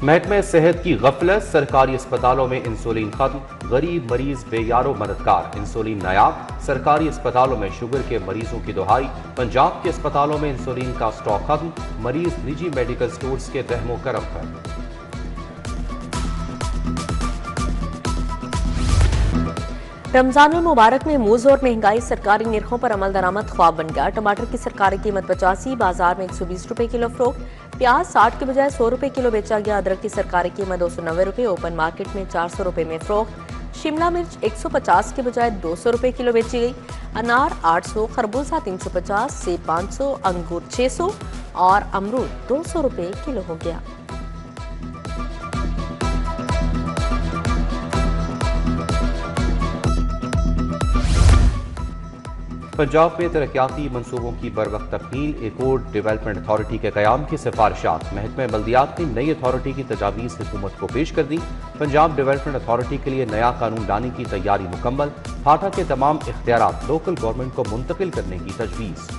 محکمہ صحت کی غفلت، سرکاری اسپتالوں میں انسولین ختم، غریب مریض بے یارو مددگار، انسولین نایاب، سرکاری اسپتالوں میں شوگر کے مریضوں کی دہائی، پنجاب کے اسپتالوں میں انسولین کا سٹاک ختم، مریض نجی میڈیکل سٹورز کے وہم و کرم پر۔ رمضان المبارک میں موز اور مہنگائی سرکاری نرخوں پر عمل درآمد خواب بن گیا۔ ٹماٹر کی سرکاری قیمت 85، بازار میں 120 روپے کلو فروخت، پیاز 60 کے بجائے 100 روپے کلو بیچا گیا، ادرک کی سرکاری قیمت 290 روپے، اوپن مارکیٹ میں 400 روپے میں فروخت، شملہ مرچ 150 کے بجائے 200 روپے کلو بیچی گئی، انار 800، خربوزہ 350، سیب 500، انگور 600 اور امرود 200 روپے کلو ہو گیا۔ پنجاب میں ترقیاتی منصوبوں کی بروقت تکمیل، ایکورڈ ڈیولپمنٹ اتھارٹی کے قیام کی سفارشات، محکمہ بلدیات نے نئی اتھارٹی کی تجاویز حکومت کو پیش کر دی، پنجاب ڈیولپمنٹ اتھارٹی کے لیے نیا قانون لانے کی تیاری مکمل، پھاٹا کے تمام اختیارات لوکل گورنمنٹ کو منتقل کرنے کی تجویز۔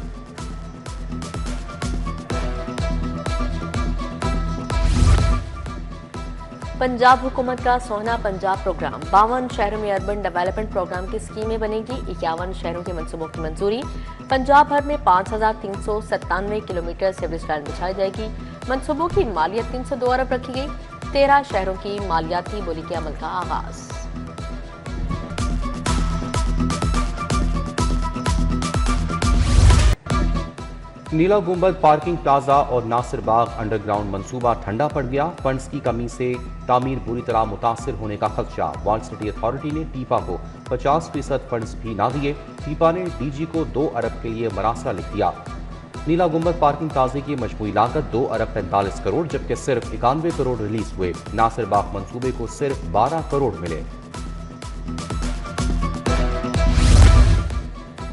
پنجاب حکومت کا سونا پنجاب پروگرام، 52 شہروں میں اربن ڈیولپمنٹ پروگرام کی اسکیمیں بنے گی، 51 شہروں کے منصوبوں کی منظوری، پنجاب بھر میں 5397 کلومیٹر سیوریج لائن بچھائی جائے گی، منصوبوں کی مالیت 302 ارب رکھی گئی، 13 شہروں کی مالیاتی بولی کے عمل کا آغاز۔ نیلا گنبد پارکنگ پلازا اور ناصر باغ انڈر گراؤنڈ منصوبہ ٹھنڈا پڑ گیا، فنڈز کی کمی سے تعمیر بری طرح متاثر ہونے کا خدشہ، وال سٹی اتھارٹی نے ٹیپا کو 50% فنڈز بھی نہ دیے، ٹیپا نے ڈی جی کو 2 ارب کے لیے مراسلہ لکھ دیا۔ نیلا گنبد پارکنگ پلازے کی مجموعی لاگت 2 ارب 45 کروڑ جبکہ صرف 91 کروڑ ریلیز ہوئے، ناصر باغ منصوبے کو صرف 12 کروڑ ملے۔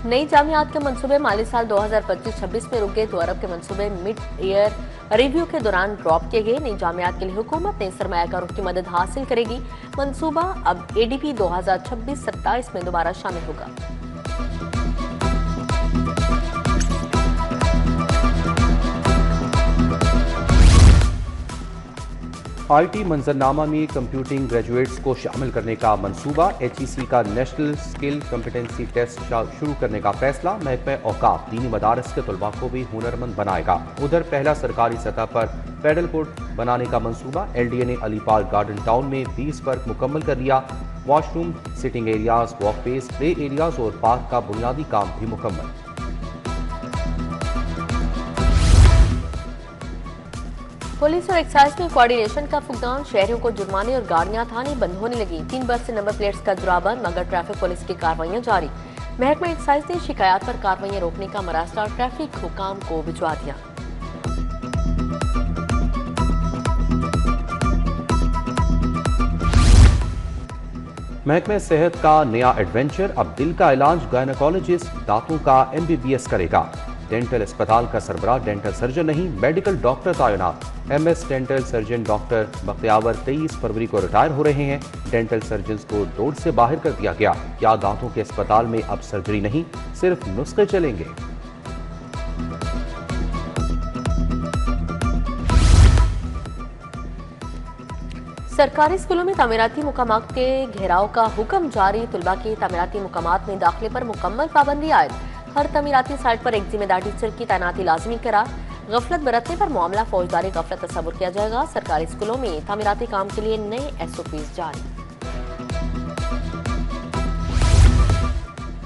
نئی جامعات کے منصوبے مالی سال 2025-26 میں رک گئے، 2 ارب کے منصوبے مڈ ایئر ریویو کے دوران ڈراپ کیے گئے، نئی جامعات کے لیے حکومت نئی سرمایہ کاروں کی مدد حاصل کرے گی، منصوبہ اب اے ڈی پی 2026-27 میں دوبارہ شامل ہوگا۔ آئی ٹی منظرنامہ میں کمپیوٹنگ گریجویٹس کو شامل کرنے کا منصوبہ، ایچ ای سی کا نیشنل اسکل کمپیٹنسی ٹیسٹ شروع کرنے کا فیصلہ، محکمہ اوقاف دینی مدارس کے طلباء کو بھی ہنرمند بنائے گا، ادھر پہلا سرکاری سطح پر پیڈل کورٹ بنانے کا منصوبہ، ایل ڈی اے نے علی پارک گارڈن ٹاؤن میں 20 ورک مکمل کر لیا، washroom, sitting areas, walkways, play areas اور پارک کا بنیادی کام بھی مکمل۔ پولیس اور ایکسائز میں کوارڈینیشن کا فقدان، شہریوں کو جرمانے اور گاڑیاں تھانے بند ہونے لگیں، 3 برس سے نمبر پلیٹس کا اجرا بند مگر ٹریفک پولیس کی کارروائیاں جاری، محکمہ ایکسائز نے شکایات پر کارروائیاں روکنے کا مراسلہ ٹریفک حکام کو بھجوا دیا۔ محکمہ صحت کا نیا ایڈونچر، اب دل کا علاج گائنیکالوجسٹ دانتوں کا MBBS کرے گا، ڈینٹل اسپتال کا سربراہ ڈینٹل سرجن نہیں میڈیکل ڈاکٹر تعینات، MS ڈینٹل سرجن ڈاکٹر بختیاور 23 فروری کو ریٹائر ہو رہے ہیں، ڈینٹل سرجنز کو دوڑ سے باہر کر دیا گیا، کیا دانتوں کے اسپتال میں اب سرجری نہیں صرف نسخے چلیں گے؟ سرکاری اسکولوں میں تعمیراتی مقامات کے گھیراؤ کا حکم جاری، طلباء کی تعمیراتی مقامات میں داخلے پر مکمل پابندی عائد، ہر تعمیراتی سائٹ پر ایک ذمہ دار ٹیچر کی تعیناتی لازمی قرار، غفلت برتنے پر معاملہ فوجداری غفلت تصور کیا جائے گا، سرکاری اسکولوں میں تعمیراتی کام کے لیے نئے SOPs جاری۔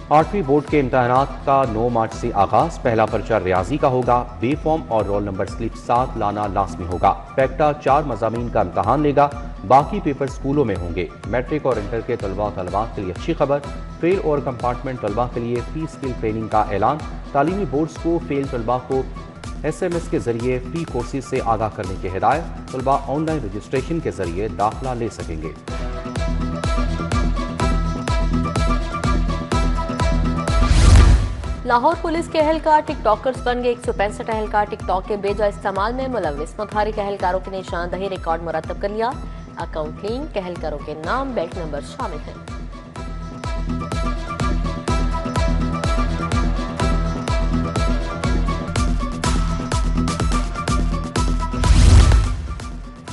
8ویں بورڈ کے امتحانات کا 9 مارچ سے آغاز، پہلا پرچہ ریاضی کا ہوگا، بے فارم اور رول نمبر سلپ ساتھ لانا لازمی ہوگا، پیکٹا 4 مضامین کا امتحان لے گا، باقی پیپر سکولوں میں ہوں گے، میٹرک اور انٹر کے طلباء و طالبات کے لیے اچھی خبر، فیل اور کمپارٹمنٹ طلباء کے لیے فی اسکل ٹریننگ کا اعلان، تعلیمی بورڈز کو فیل طلباء کو SMS کے ذریعے فی کورسز سے آگاہ کرنے کی ہدایت، طلباء آن لائن رجسٹریشن کے ذریعے داخلہ لے سکیں گے۔ لاہور پولیس کے اہلکار ٹک ٹاکرز بن گئے، 165 اہلکار ٹک ٹاک کے بے جا استعمال میں ملوث، متحرک اہلکاروں کی نشاندہی ریکارڈ مرتب کر لیا، اکاؤنٹ لنک، اہلکاروں کے نام، بینک نمبر شامل ہیں۔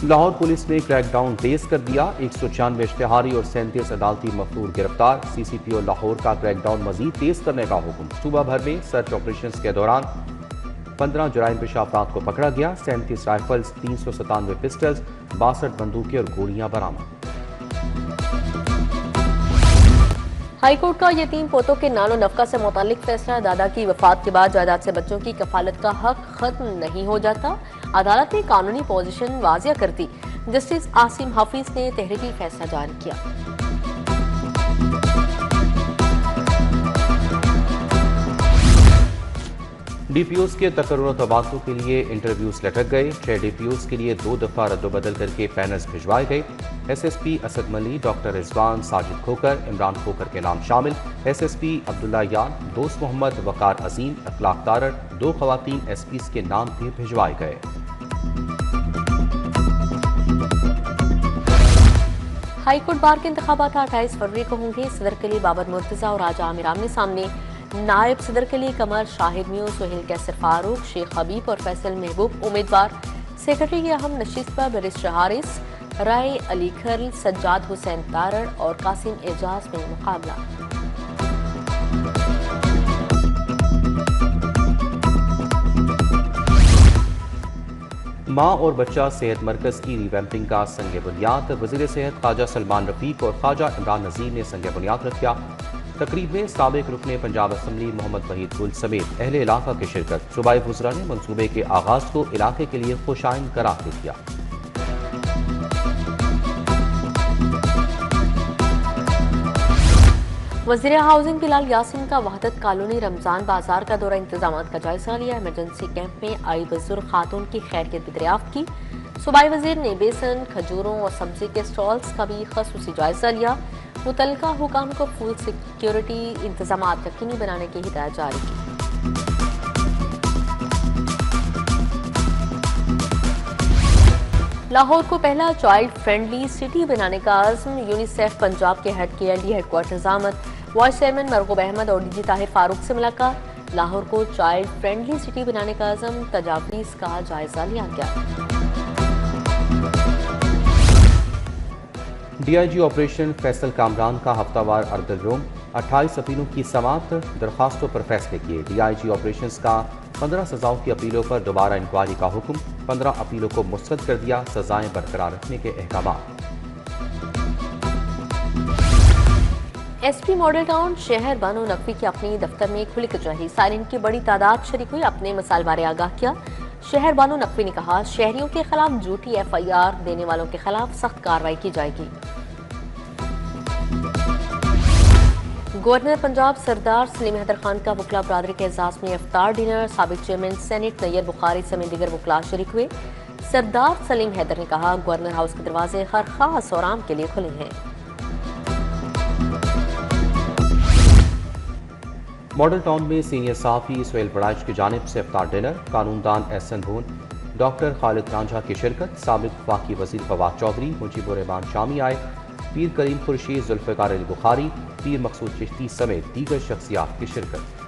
لاہور پولیس نے کریک ڈاؤن تیز کر دیا، 196 اشتہاری اور 37 عدالتی مفرور گرفتار، سی سی پی او لاہور کا کریک ڈاؤن مزید تیز کرنے کا حکم، صوبہ بھر میں سرچ آپریشنز کے دوران 15 جرائم پیشہ افراد کو پکڑا گیا، 37 رائفلز، 397 پسٹلز، 62 بندوقیں اور گولیاں برآمد۔ ہائی کورٹ کا یتیم پوتوں کے نان و نفقہ سے متعلق فیصلہ، دادا کی وفات کے بعد جائیداد سے بچوں کی کفالت کا حق ختم نہیں ہو جاتا، عدالت نے قانونی پوزیشن واضح کر دی، جسٹس عاصم حفیظ نے تحریری فیصلہ جاری کیا۔ ڈی پی اوز کے تقرر و تبادلوں کے لیے انٹرویوز لٹک گئے، 6 ڈی پی اوز کے لیے 2 دفعہ رد و بدل کر کے پینلز بھجوائے گئے، ایس ایس پی اسد ملی، ڈاکٹر رضوان، ساجد کھوکر، عمران کھوکر کے نام شامل، ایس ایس پی عبداللہ یار، دوست محمد، وقار عظیم، اخلاق تارڑ، 2 خواتین ایس پیز کے نام بھی بھجوائے گئے۔ ہائی کورٹ بار کے انتخابات 28 فروری کو ہوں گے، صدر کے لیے بابر مرتضیٰ اور راجہ عامر آمنے سامنے، نائب صدر کے لیے قمر شاہد میو، سہیل کیسر فاروق، شیخ حبیب اور فیصل محبوب امیدوار، سیکرٹری کی اہم نشست پر بیرسٹر حارث، رائے علی کھرل، سجاد حسین تارڑ اور قاسم اعجاز میں مقابلہ۔ ماں اور بچہ صحت مرکز کی ریویمپنگ کا سنگ بنیاد، وزیر صحت خواجہ سلمان رفیق اور خواجہ عمران نذیر نے سنگ بنیاد رکھا، تقریب میں سابق رکن پنجاب اسمبلی محمد وحید گل سمیت اہل علاقہ کی شرکت، صوبائی وزراء نے منصوبے کے آغاز کو علاقے کے لیے خوش آئند قرار دے دیا۔ وزیر ہاؤسنگ بلال یاسین کا وحدت کالونی رمضان بازار کا دورہ، انتظامات کا جائزہ لیا، ایمرجنسی کیمپ میں آئی بزرگ خاتون کی خیریت بھی دریافت کی، صوبائی وزیر نے بیسن، کھجوروں اور سبزی کے سٹالز کا بھی خصوصی جائزہ لیا، متعلقہ حکام کو فوڈ سیکیورٹی انتظامات یقینی بنانے کی ہدایت جاری کی۔ لاہور کو پہلا چائلڈ فرینڈلی سٹی بنانے کا عزم، یونیسیف پنجاب کے ہیڈ کی ایل ڈی ہیڈ کوارٹرز آمد، وائس چیئرمین مرغوب احمد اور ڈی جی طاہر فاروق سے ملاقات، لاہور کو چائلڈ فرینڈلی سٹی بنانے کا عزم، تجاویز کا جائزہ لیا گیا۔ D I G operation Faisal Kamran کا ہفتہ وار ارد الروم، 28 اپیلوں کی سماعت، درخواستوں پر فیصلے کیے، ڈی آئی جی آپریشنز کا 15 سزاؤں کی اپیلوں پر دوبارہ انکوائری کا حکم، 15 اپیلوں کو مسترد کر دیا، سزائیں برقرار رکھنے کے احکامات۔ ایس پی ماڈل ٹاؤن شہر بانو نقوی کی اپنی دفتر میں کھلی کچہری، سائرین کی بڑی تعداد شریک ہوئی، اپنے مسائل بارے آگاہ کیا، شہر بانو نقوی نے کہا شہریوں کے خلاف جھوٹی ایف آئی آر دینے والوں کے خلاف سخت کارروائی کی جائے گی۔ گورنر پنجاب سردار سلیم حیدر خان کا وکلاء برادری کے اعزاز میں افطار ڈنر، سابق چیئرمین سینٹ نیر بخاری سمیت دیگر وکلاء شریک ہوئے، سردار سلیم حیدر نے کہا گورنر ہاؤس کے دروازے ہر خاص اور عام کے لیے کھلے ہیں۔ ماڈل ٹاؤن میں سینئر صحافی سہیل بڑائچ کی جانب سے افطار ڈنر، قانون دان احسن بھون، ڈاکٹر خالد رانجھا کی شرکت، سابق وفاقی وزیر فواد چودھری، مجیب الرحمان شامی آئے، پیر کریم خورشید، ذوالفقار علی بخاری، پیر مقصود چشتی سمیت دیگر شخصیات کی شرکت۔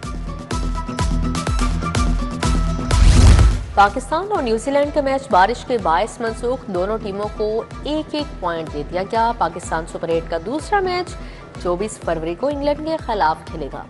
پاکستان اور نیوزی لینڈ کا میچ بارش کے باعث منسوخ، دونوں ٹیموں کو 1-1 پوائنٹ دے دیا گیا، پاکستان سپر 8 کا دوسرا میچ 24 فروری کو انگلینڈ کے خلاف کھیلے گا۔